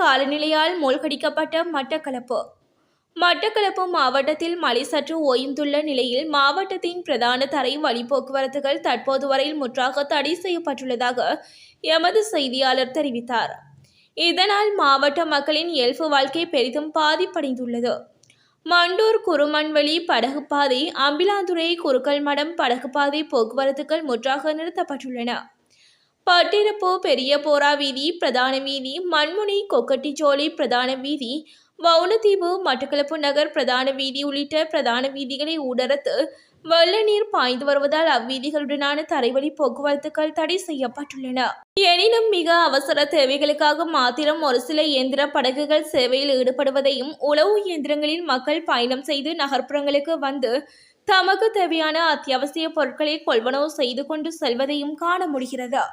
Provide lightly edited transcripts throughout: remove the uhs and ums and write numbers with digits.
காலநிலையால் மூழ்கடிக்கப்பட்ட மட்டக்களப்பு மாவட்டத்தில் மழை சற்று ஓய்ந்துள்ள நிலையில் மாவட்டத்தின் பிரதான தரை வழி போக்குவரத்துகள் தற்போது வரையில் முற்றாக தடை செய்யப்பட்டுள்ளதாக எமது செய்தியாளர் தெரிவித்தார். இதனால் மாவட்ட மக்களின் இயல்பு வாழ்க்கை பெரிதும் பாதிப்படைந்துள்ளது. மண்டூர் குருமன்வெளி படகுப்பாதை, அம்பிலாந்துறை குருக்கள்மடம் படகுப்பாதை போக்குவரத்துகள் முற்றாக நிறுத்தப்பட்டுள்ளன. பட்டிருப்பு பெரிய போரா வீதி பிரதான வீதி, மண்முனை கொக்கட்டிச்சோலை பிரதான வீதி, வவுனதீவு மட்டக்களப்பு நகர் பிரதான வீதி உள்ளிட்ட பிரதான வீதிகளை ஊடறுத்து வெள்ள நீர் பாய்ந்து வருவதால் அவ்வீதிகளுடனான தரைவழி போக்குவரத்துகள் தடை செய்யப்பட்டுள்ளன. எனினும் மிக அவசர தேவைகளுக்காக மாத்திரம் ஒரு சில இயந்திர படகுகள் சேவையில் ஈடுபடுவதையும், உளவு இயந்திரங்களில் மக்கள் பயணம் செய்து நகர்ப்புறங்களுக்கு வந்து தமக்கு தேவையான அத்தியாவசிய பொருட்களை கொள்வனவு செய்து கொண்டு செல்வதையும் காண முடிகிறது.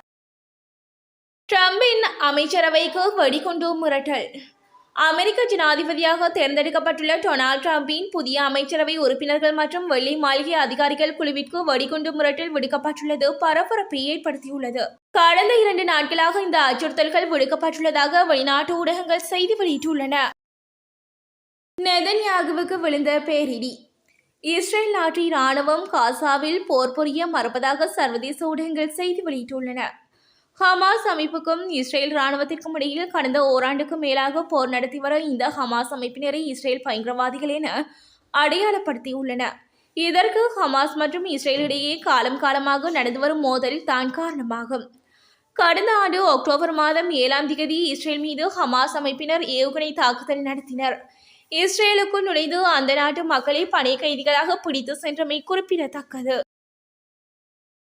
ட்ரம்பின் அமைச்சரவைக்கு வெடிகுண்டு மிரட்டல். அமெரிக்க ஜனாதிபதியாக தேர்ந்தெடுக்கப்பட்டுள்ள டொனால்ட் ட்ரம்பின் புதிய அமைச்சரவை உறுப்பினர்கள் மற்றும் வெள்ளை மாளிகை அதிகாரிகள் குழுவிற்கு வெடிகுண்டு மிரட்டல் விடுக்கப்பட்டுள்ளது பரபரப்பை ஏற்படுத்தியுள்ளது. கடந்த 2 நாட்களாக இந்த அச்சுறுத்தல்கள் விடுக்கப்பட்டுள்ளதாக வெளிநாட்டு ஊடகங்கள் செய்தி வெளியிட்டுள்ளன. நெதன்யாகுவுக்கு விழுந்த பேரிடி. இஸ்ரேல் நாட்டு இராணுவம் காசாவில் போர் புரிய மறுப்பதாக சர்வதேச ஊடகங்கள் செய்தி வெளியிட்டுள்ளன. ஹமாஸ் அமைப்புக்கும் இஸ்ரேல் இராணுவத்திற்கும் இடையில் கடந்த ஓராண்டுக்கு மேலாக போர் நடத்தி வர இந்த ஹமாஸ் அமைப்பினரை இஸ்ரேல் பயங்கரவாதிகள் என அடையாளப்படுத்தியுள்ளன. இதற்கு ஹமாஸ் மற்றும் இஸ்ரேல் இடையே காலமாக நடந்து வரும் மோதல் தான் காரணமாகும். கடந்த ஆண்டு அக்டோபர் மாதம் 7ஆம் தேதி இஸ்ரேல் மீது ஹமாஸ் அமைப்பினர் ஏவுகணை தாக்குதல் நடத்தினர். இஸ்ரேலுக்குள் நுழைந்து அந்த நாட்டு மக்களை பணை கைதிகளாக பிடித்து சென்றமை குறிப்பிடத்தக்கது.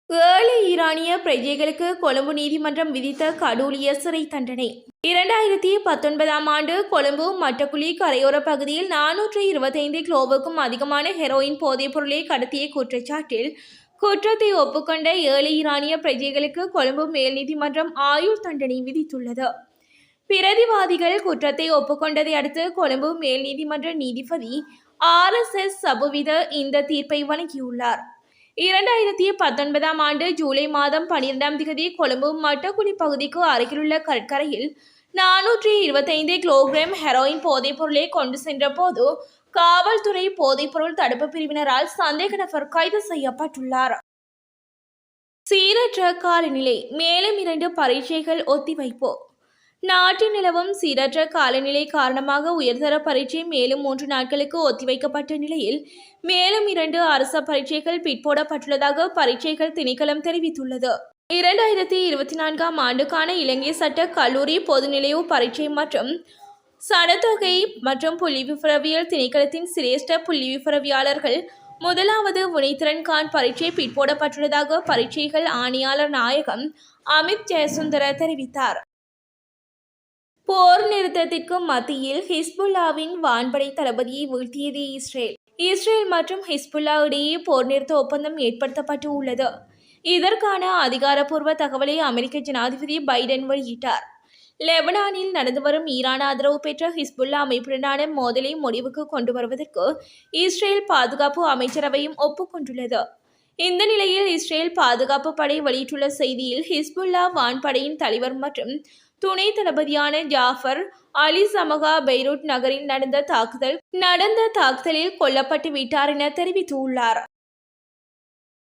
7 ஈரானிய பிரஜைகளுக்கு கொழும்பு நீதிமன்றம் விதித்த கடூழிய சிறை தண்டனை. 2019ஆம் ஆண்டு கொழும்பு மட்டக்குழி கரையோர பகுதியில் 425 கிலோவுக்கும் அதிகமான ஹெரோயின் போதைப் பொருளை கடத்திய குற்றச்சாட்டில் குற்றத்தை ஒப்புக்கொண்ட 7 ஈரானிய பிரஜைகளுக்கு கொழும்பு மேல் நீதிமன்றம் ஆயுள் தண்டனை விதித்துள்ளது. பிரதிவாதிகள் குற்றத்தை ஒப்புக்கொண்டதை அடுத்து கொழும்பு மேல் நீதிமன்ற நீதிபதி RSS சபுவித இந்த தீர்ப்பை வழங்கியுள்ளார். 2019ஆம் ஆண்டு ஜூலை மாதம் 12ஆம் தேதி கொழும்பு மட்டக்குழி பகுதிக்கு அருகிலுள்ள கடற்கரையில் 425 கிலோகிராம் ஹெரோயின் போதைப் பொருளை கொண்டு சென்ற போது காவல்துறை போதைப்பொருள் தடுப்பு பிரிவினரால் சந்தேக நபர் கைது செய்யப்பட்டுள்ளார். சீரற்ற காலநிலை, மேலும் 2 பரீட்சைகள் ஒத்திவைப்பு. நாட்டில் நிலவும் சீரற்ற காலநிலை காரணமாக உயர்தர பரீட்சை மேலும் 3 நாட்களுக்கு ஒத்திவைக்கப்பட்ட நிலையில் மேலும் 2 அரச பரீட்சைகள் பிற்போடப்பட்டுள்ளதாக பரீட்சைகள் திணைக்களம் தெரிவித்துள்ளது. 2024ஆம் ஆண்டுக்கான இலங்கை சட்ட கல்லூரி பொதுநிலைவு பரீட்சை மற்றும் சனத்தொகை மற்றும் புள்ளிவிவரவியல் திணைக்களத்தின் சிரேஷ்ட புள்ளிவிவரவியாளர்கள் 1வது வினைத்திறன் காண் பரீட்சை பிற்போடப்பட்டுள்ளதாக பரீட்சைகள் ஆணையாளர் நாயகம் அமித் ஜெயசுந்தர தெரிவித்தார். போர் நிறுத்தத்திற்கு மத்தியில் ஹிஸ்புல்லாவின் வான்படை தளபதியை வீழ்த்தியது இஸ்ரேல் மற்றும் ஹிஸ்புல்லா இடையே போர் நிறுத்த ஒப்பந்தம் ஏற்படுத்தப்பட்டு உள்ளது. இதற்கான அதிகாரப்பூர்வ தகவலை அமெரிக்க ஜனாதிபதி பைடன் வெளியிட்டார். லெபனானில் நடந்து வரும் ஈரான் ஆதரவு பெற்ற ஹிஸ்புல்லா அமைப்புடனான மோதலை முடிவுக்கு கொண்டு வருவதற்கு இஸ்ரேல் பாதுகாப்பு அமைச்சரவையும் ஒப்புக்கொண்டுள்ளது. இந்த நிலையில் இஸ்ரேல் பாதுகாப்பு படை வெளியிட்டுள்ள செய்தியில் ஹிஸ்புல்லா வான்படையின் தலைவர் மற்றும் துணை தளபதியான ஜாஃபர் அலி சமகா பெய்ரூட் நகரில் நடந்த தாக்குதலில் கொல்லப்பட்டு விட்டார் என தெரிவித்துள்ளார்.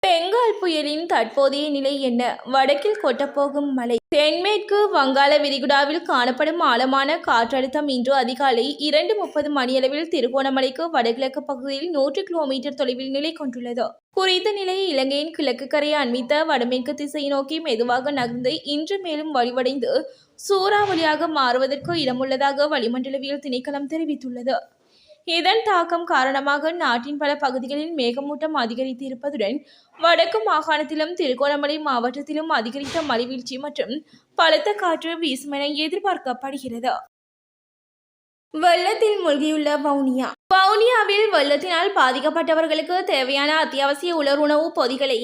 பெங்கால் புயலின் தற்போதைய நிலை என்ன? வடக்கில் கொட்டப்போகும் மழை. தென்மேற்கு வங்காள விரிகுடாவில் காணப்படும் ஆழமான காற்றழுத்தம் இன்று அதிகாலை 2:30 மணியளவில் திருகோணமலைக்கு வடகிழக்கு பகுதியில் 100 கிலோமீட்டர் தொலைவில் நிலை கொண்டுள்ளது. குறித்த நிலை இலங்கையின் கிழக்கு கரையை அண்மித்த வடமேற்கு திசையை நோக்கி மெதுவாக நகர்ந்து இன்று மேலும் வலுவடைந்து சூறாவளியாக மாறுவதற்கு இடமுள்ளதாக வளிமண்டலவியல் திணைக்களம் தெரிவித்துள்ளது. இதன் தாக்கம் காரணமாக நாட்டின் பல பகுதிகளில் மேகமூட்டம் அதிகரித்து இருப்பதுடன் வடக்கு மாகாணத்திலும் திருகோணமலை மாவட்டத்திலும் அதிகரித்த மழைவீழ்ச்சி மற்றும் பலத்த காற்று வீசும் என எதிர்பார்க்கப்படுகிறது. வெள்ளத்தில் மூழ்கியுள்ள வவுனியாவில் வெள்ளத்தினால் பாதிக்கப்பட்டவர்களுக்கு தேவையான அத்தியாவசிய உலருணவு பொதிகளை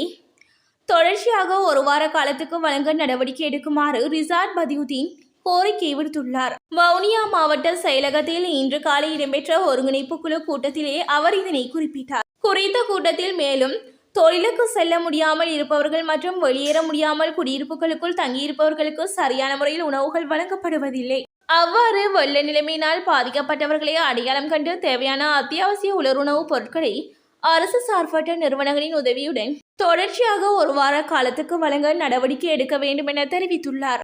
தொடர்ச்சியாக 1 வார காலத்துக்கு வழங்க நடவடிக்கை எடுக்குமாறு ரிசாட் பதியுதீன் கோரிக்கை விடுத்துள்ளார். வவுனியா மாவட்ட செயலகத்தில் இன்று காலை இடம்பெற்ற ஒருங்கிணைப்பு குழு கூட்டத்திலே அவர் இதனை குறிப்பிட்டார். குறித்த கூட்டத்தில் மேலும் தொழிலுக்கு செல்ல முடியாமல் இருப்பவர்கள் மற்றும் வெளியேற முடியாமல் குடியிருப்புகளுக்குள் தங்கியிருப்பவர்களுக்கு சரியான முறையில் உணவுகள் வழங்கப்படுவதில்லை. அவ்வாறு வெள்ள நிலைமையினால் பாதிக்கப்பட்டவர்களை அடையாளம் கண்டு தேவையான அத்தியாவசிய உலருணவுப் பொருட்களை அரசு சார்பற்ற நிறுவனங்களின் உதவியுடன் தொடர்ச்சியாக ஒரு வார காலத்துக்கு வழங்க நடவடிக்கை எடுக்க வேண்டும் என தெரிவித்துள்ளார்.